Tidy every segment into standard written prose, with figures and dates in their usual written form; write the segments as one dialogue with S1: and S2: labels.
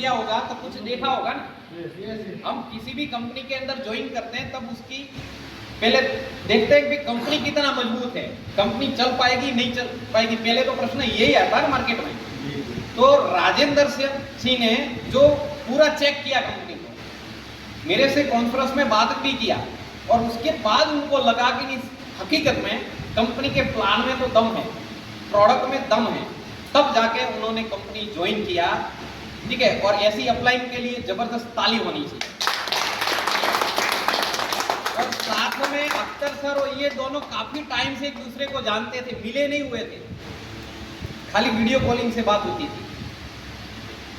S1: किया होगा तो कुछ देखा होगा ना। हम किसी भी कंपनी के अंदर ज्वाइन करते हैं तब उसकी पहले देखते हैं कि कंपनी कितना मजबूत है, कंपनी चल पाएगी नहीं चल पाएगी, पहले तो प्रश्न यही आता है मार्केट में। तो राजेंद्र सिंह ने जो पूरा चेक किया कंपनी को, मेरे से कॉन्फ्रेंस में बात भी किया और उसके बाद उनको लगा कि हकीकत में कंपनी के प्लान में तो दम है, प्रोडक्ट में दम है, तब जाके उन्होंने कंपनी ज्वाइन किया। ठीक है, और ऐसी अपलाइन के लिए जबरदस्त ताली होनी चाहिए। और साथ में अख्तर सर और ये दोनों काफी टाइम से एक दूसरे को जानते थे, मिले नहीं हुए थे, खाली वीडियो कॉलिंग से बात होती थी।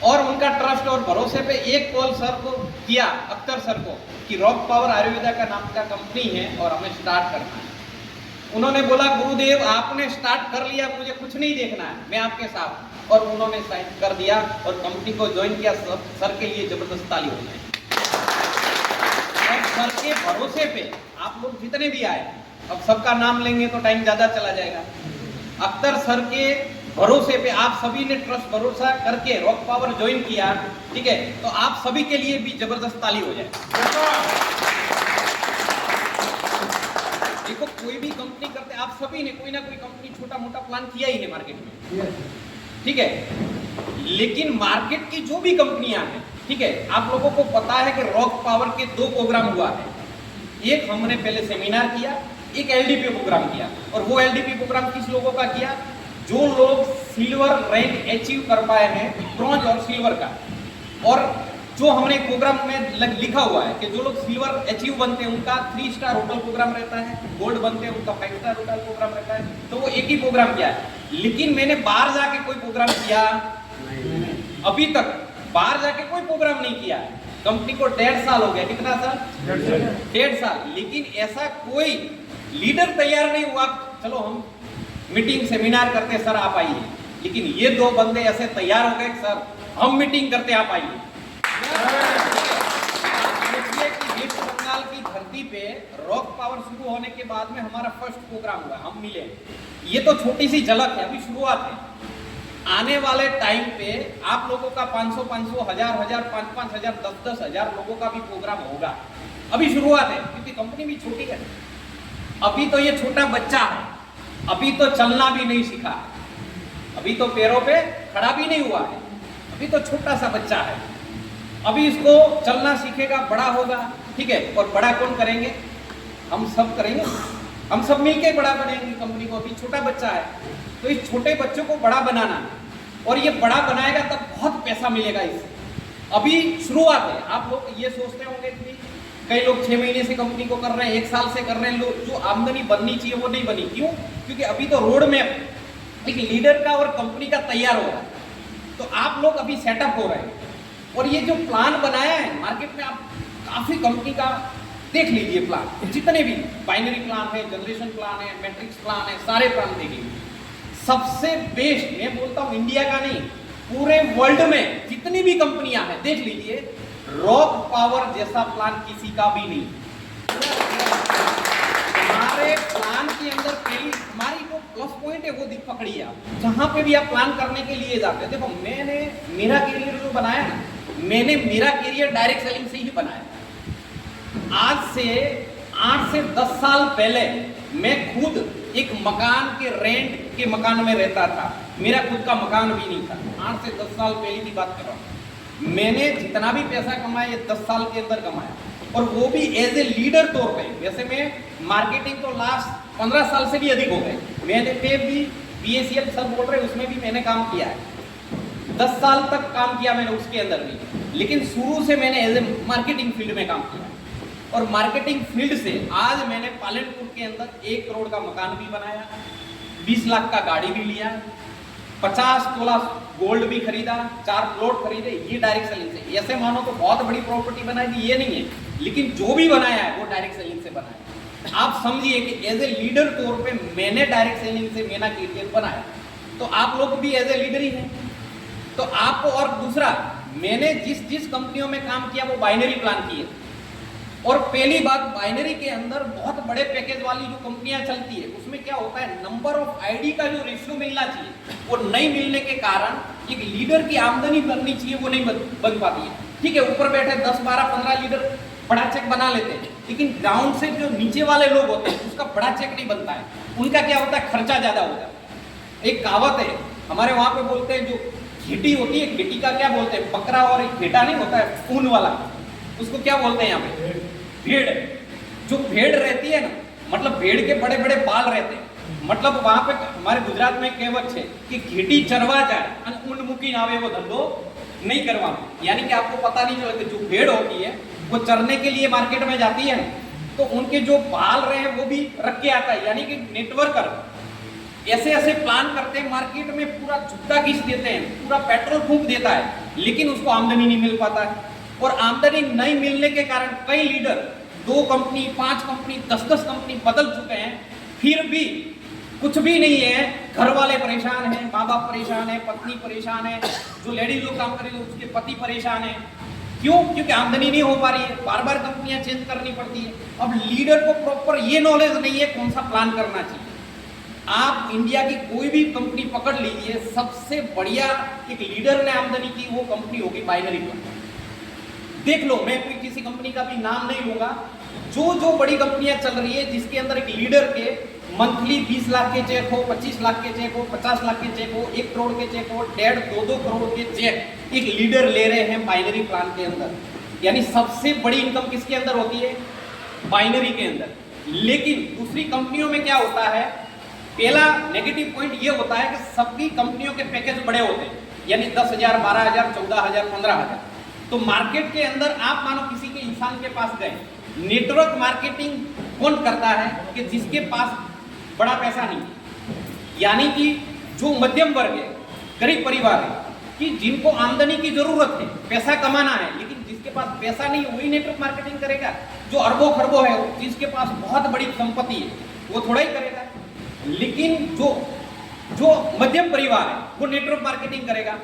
S1: और उनका ट्रस्ट और भरोसे पे एक कॉल सर को किया, अख्तर सर को, कि रॉक पावर आयुर्वेदा का नाम का कंपनी है और हमें स्टार्ट करना है। उन्होंने बोला गुरुदेव आपने स्टार्ट कर लिया, मुझे कुछ नहीं देखना है, मैं आपके साथ। और उन्होंने साइन कर दिया और कंपनी को ज्वाइन किया। सर के लिए जबरदस्त ताली हो जाए। और सर के भरोसे पे आप लोग जितने भी आए, अब सबका नाम लेंगे तो टाइम ज्यादा चला जाएगा। अख्तर सर के भरोसे पे आप सभी ने ट्रस्ट भरोसा करके रॉक पावर ज्वाइन किया। ठीक है, तो आप सभी के लिए भी जबरदस्त ताली हो जाए। देखो कोई भी कंपनी करते, आप सभी ने कोई ना कोई कंपनी छोटा मोटा प्लान किया ही है मार्केट में। ठीक है, लेकिन मार्केट की जो भी कंपनियां हैं, ठीक है, आप लोगों को पता है कि रॉक पावर के 2 प्रोग्राम हुआ है। एक हमने पहले सेमिनार किया, एक एलडीपी प्रोग्राम किया। और वो एलडीपी प्रोग्राम किस लोगों का किया? जो लोग सिल्वर रैंक अचीव कर पाए हैं, ब्रॉन्ज और सिल्वर का। और जो हमने प्रोग्राम में लिखा हुआ है कि जो लोग सिल्वर अचीव बनते हैं उनका 3 स्टार होटल प्रोग्राम रहता है, गोल्ड बनते हैं उनका 5 स्टार होटल प्रोग्राम रहता है। तो वो एक ही प्रोग्राम किया है। लेकिन मैंने बाहर जाके कोई प्रोग्राम किया अभी तक बाहर जाके कोई प्रोग्राम नहीं किया है। कंपनी को 1.5 साल हो गया। कितना साल? 1.5 साल। लेकिन ऐसा कोई लीडर तैयार नहीं हुआ, चलो हम मीटिंग सेमिनार करते सर आप आइए। लेकिन ये 2 बंदे ऐसे तैयार हो गए सर हम मीटिंग करते आप आइए। देखिए कि वेस्ट बंगाल की धरती पे रॉक पावर शुरू होने के बाद में हमारा फर्स्ट प्रोग्राम हुआ, हम मिले। ये तो छोटी सी झलक है, अभी शुरुआत है। आने वाले टाइम पे आप लोगों का 500-500, 1000-1000, 5-5 हजार, 10-10 हजार लोगों का भी प्रोग्राम होगा। अभी शुरुआत है क्योंकि कंपनी भी छोटी है। अभी तो ये छोटा बच्चा है, अभी तो चलना भी नहीं सीखा, अभी तो पैरों पे खड़ा भी नहीं हुआ है, अभी तो छोटा सा बच्चा है। अभी इसको चलना सीखेगा, बड़ा होगा। ठीक है, और बड़ा कौन करेंगे? हम सब करेंगे, हम सब मिलके बड़ा बनाएंगे कंपनी को। अभी छोटा बच्चा है, तो इस छोटे बच्चों को बड़ा बनाना, और ये बड़ा बनाएगा तब बहुत पैसा मिलेगा इससे। अभी शुरुआत है। आप लोग ये सोचते होंगे कि कई लोग 6 महीने से कंपनी को कर रहे हैं, 1 साल से कर रहे हैं, लोग जो आमदनी बननी चाहिए वो नहीं बनी। क्यों? क्योंकि अभी तो रोड मैप एक लीडर का और कंपनी का तैयार हो रहा है। तो आप लोग अभी सेटअप हो रहे हैं, और ये जो प्लान बनाया है मार्केट में, आप काफी कंपनी का देख लीजिए प्लान, जितने भी बाइनरी प्लान है, जनरेशन प्लान है, मैट्रिक्स प्लान है, सारे प्लान देख लीजिए। सबसे बेस्ट मैं बोलता हूं इंडिया का नहीं, पूरे वर्ल्ड में जितनी भी कंपनियां हैं देख लीजिए, रॉक पावर जैसा प्लान किसी का भी नहीं। हमारे प्लान के अंदर पहली हमारी जो प्लस पॉइंट है वो पकड़िए आप। जहां पे भी आप प्लान करने के लिए जाते हैं, देखो मैंने मेरा करियर जो बनाया ना, मैंने मेरा करियर डायरेक्ट सेलिंग से ही बनाया। आज से 8 से 10 साल पहले मैं खुद एक मकान के रेंट के मकान में रहता था, मेरा खुद का मकान भी नहीं था। 8 से 10 साल पहले की बात कर रहा हूँ। मैंने जितना भी पैसा कमाया ये 10 साल के अंदर कमाया, और वो भी एज ए लीडर तौर पे। वैसे मैं मार्केटिंग तो लास्ट 15 साल से भी अधिक हो गए। मैंने पे भी BACL सब बोल रहे उसमें भी मैंने काम किया है, 10 साल तक काम किया मैंने उसके अंदर भी। लेकिन शुरू से मैंने एज ए मार्केटिंग फील्ड में काम किया, और मार्केटिंग फील्ड से आज मैंने पालनपुर के अंदर 1 करोड़ का मकान भी बनाया, 20 लाख का गाड़ी भी लिया, 50 तोला गोल्ड भी खरीदा, 4 प्लॉट खरीदे। ये डायरेक्ट सेलिंग से। ऐसे मानो तो बहुत बड़ी प्रॉपर्टी बनाई, ये नहीं है, लेकिन जो भी बनाया है वो डायरेक्ट सेलिंग से बनाया। आप समझिए कि एज ए लीडर तौर पे मैंने डायरेक्ट सेलिंग से मेरा करियर बनाया, तो आप लोग भी एज ए लीडर ही हैं। तो आपको, और दूसरा मैंने जिस जिस कंपनियों में काम किया वो बाइनरी प्लान किए, और पहली बात, बाइनरी के अंदर बहुत बड़े पैकेज वाली जो कंपनियां चलती है उसमें क्या होता है, नंबर ऑफ आईडी का जो रेशियो मिलना चाहिए वो नहीं मिलने के कारण एक लीडर की आमदनी बननी चाहिए वो नहीं बन पाती है। ठीक है, ऊपर बैठे 10, 12, 15 लीडर बड़ा चेक बना लेते हैं, लेकिन ग्राउंड से जो नीचे वाले लोग होते हैं उसका बड़ा चेक नहीं बनता है। उनका क्या होता है, खर्चा ज्यादा हो जाता है। एक कहावत है हमारे वहां पे, बोलते हैं जो घेटी होती है, घेटी का क्या बोलते हैं, बकरा और एक घेटा नहीं होता है ऊन वाला, उसको क्या बोलते हैं यहाँ पे, भेड़। जो भेड़ रहती है ना, मतलब भेड़ के बड़े बड़े बाल रहते हैं, मतलब वहां पे हमारे गुजरात में कहावत है कि घेटी चरवा जाए और ऊन मुकी ना आवे वो धंधो नहीं करवा। यानी कि आपको पता नहीं चला कि जो भेड़ होती है वो चरने के लिए मार्केट में जाती है तो उनके जो बाल रहे हैं वो भी रख के आता है, यानी कि नेटवर्कर ऐसे ऐसे प्लान करते हैं, मार्केट में पूरा जुत्ता खींच देते हैं, पूरा पेट्रोल फूंक देता है, लेकिन उसको आमदनी नहीं मिल पाता है। और आमदनी नहीं मिलने के कारण कई लीडर 2 कंपनी, 5 कंपनी, 10-10 कंपनी बदल चुके हैं, फिर भी कुछ भी नहीं है। घर वाले परेशान हैं, माँ बाप परेशान है, पत्नी परेशान है, जो लेडीज लोग काम करेंगे उसके पति परेशान है। क्यों? क्योंकि आमदनी नहीं हो पा रही है, बार बार कंपनियां चेंज करनी पड़ती है। अब लीडर को प्रॉपर ये नॉलेज नहीं है कौन सा प्लान करना चाहिए। आप इंडिया की कोई भी कंपनी पकड़ लीजिए, सबसे बढ़िया एक लीडर ने आमदनी की वो कंपनी होगी बाइनरी प्लान। देख लो, मैं कोई किसी कंपनी का भी नाम नहीं लूंगा, जो बड़ी कंपनियां चल रही है जिसके अंदर एक लीडर के मंथली 20 लाख के चेक हो, 25 लाख के चेक हो, 50 लाख के चेक हो, 1 करोड़ के चेक हो, 1.5-2 करोड़ के चेक एक लीडर ले रहे हैं बाइनरी प्लान के अंदर। यानी सबसे बड़ी इनकम किसके अंदर होती है, बाइनरी के अंदर। लेकिन दूसरी कंपनियों में क्या होता है, पहला नेगेटिव पॉइंट ये होता है कि सबकी कंपनियों के पैकेज बड़े होते हैं, यानी 10,000, 12,000, 14,000, 15,000। तो मार्केट के अंदर आप मानो किसी के इंसान के पास गए, नेटवर्क मार्केटिंग कौन करता है कि जिसके पास बड़ा पैसा नहीं, यानी कि जो मध्यम वर्ग है, गरीब परिवार है, कि जिनको आमदनी की जरूरत है, पैसा कमाना है, लेकिन जिसके पास पैसा नहीं वही नेटवर्क मार्केटिंग करेगा। जो अरबों खरबों है, जिसके पास बहुत बड़ी संपत्ति है, वो थोड़ा ही करेगा। लेकिन जो मध्यम परिवार है वो नेटवर्क मार्केटिंग करेगा।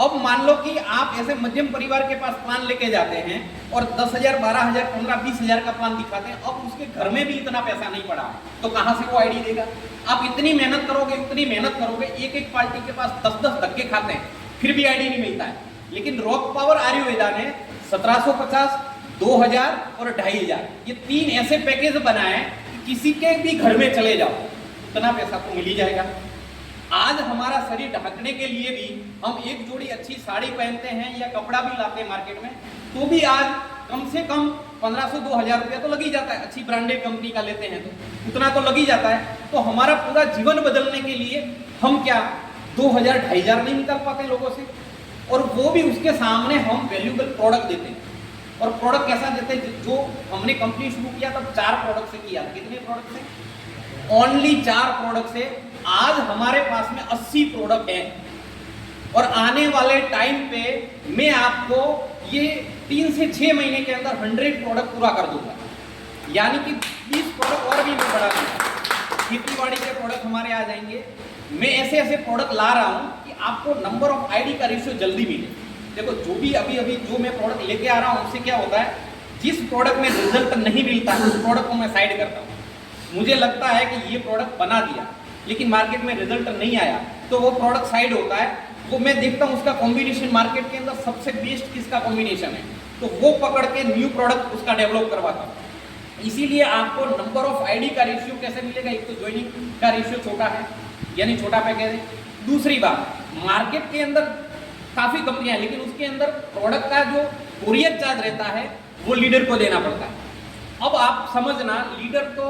S1: अब मान लो कि आप ऐसे मध्यम परिवार के पास प्लान लेके जाते हैं और 10,000, 12,000, 15,000, 20,000 का प्लान दिखाते हैं, अब उसके घर में भी इतना पैसा नहीं पड़ा तो कहां से वो आईडी देगा। आप इतनी मेहनत करोगे, उतनी मेहनत करोगे, एक पार्टी के पास 10-10 धक्के खाते हैं फिर भी आईडी नहीं मिलता है। लेकिन रॉक पावर आयुर्वेदा ने 1750, 2,000 और 2,500 ये 3 ऐसे पैकेज बनाए कि किसी के भी घर में चले जाओ उतना पैसा तो मिल ही जाएगा। आज हमारा शरीर ढकने के लिए भी हम एक जोड़ी अच्छी साड़ी पहनते हैं या कपड़ा भी लाते हैं मार्केट में, तो भी आज कम से कम 1,500-2,000 रुपया तो लग ही जाता है। अच्छी ब्रांडेड कंपनी का लेते हैं तो उतना तो लग ही जाता है। तो हमारा पूरा जीवन बदलने के लिए हम क्या 2,000-2,500 नहीं निकाल पाते लोगों से, और वो भी उसके सामने हम वैल्यूएबल प्रोडक्ट देते हैं। और प्रोडक्ट कैसा देते हैं, जो हमने कंपनी शुरू किया तब 4 प्रोडक्ट से किया। कितने प्रोडक्ट से? ओनली 4 प्रोडक्ट से आज हमारे पास में 80 प्रोडक्ट हैं। और आने वाले टाइम पे मैं आपको ये 3 से 6 महीने के अंदर 100 प्रोडक्ट पूरा कर दूंगा, यानी कि 20 प्रोडक्ट और भी मैं बढ़ा दूंगा। खेतीबाड़ी के प्रोडक्ट हमारे आ जाएंगे। मैं ऐसे ऐसे प्रोडक्ट ला रहा हूँ कि आपको नंबर ऑफ आईडी का रेशियो जल्दी मिले। देखो, जो भी अभी जो मैं प्रोडक्ट लेके आ रहा हूँ उससे क्या होता है, जिस प्रोडक्ट में रिजल्ट नहीं मिलता उस प्रोडक्ट को मैं साइड करता हूँ। मुझे लगता है कि ये प्रोडक्ट बना दिया लेकिन मार्केट में रिजल्ट नहीं आया तो वो प्रोडक्ट साइड होता है। वो मैं देखता हूँ उसका कॉम्बिनेशन मार्केट के अंदर सबसे बेस्ट किसका कॉम्बिनेशन है, तो वो पकड़ के न्यू प्रोडक्ट उसका डेवलप करवाता हूँ। इसीलिए आपको नंबर ऑफ आईडी का रेशियो कैसे मिलेगा, एक तो ज्वाइनिंग का रेशियो छोटा है, यानी छोटा पैकेज है। दूसरी बात, मार्केट के अंदर काफ़ी कंपनियां हैं लेकिन उसके अंदर प्रोडक्ट का जो कोरियर चार्ज रहता है वो लीडर को देना पड़ता है। अब आप समझना, लीडर तो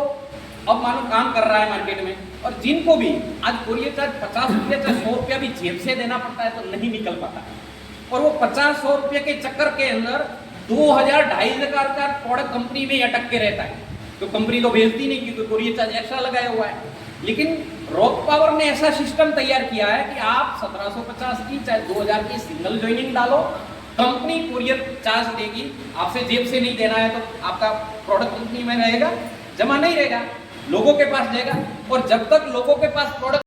S1: अब मानो काम कर रहा है मार्केट में, और जिनको भी आज कोरियर चार्ज 50 रुपया चाहे 100 रुपया भी जेब से देना पड़ता है तो नहीं निकल पाता। और वो 50-100 रुपये के चक्कर के अंदर 2,000-2,500 का प्रोडक्ट कंपनी में अटक के रहता है। तो कंपनी तो भेजती नहीं क्योंकि कोरियर चार्ज एक्स्ट्रा लगाया हुआ है। लेकिन रॉक पावर ने ऐसा सिस्टम तैयार किया है कि आप 1750 की चाहे 2,000 की सिंगल ज्वाइनिंग डालो, कंपनी कोरियर चार्ज देगी, आपसे जेब से नहीं देना है तो आपका प्रोडक्ट कंपनी में रहेगा, जमा नहीं रहेगा, लोगों के पास जाएगा। और जब तक लोगों के पास प्रोडक्ट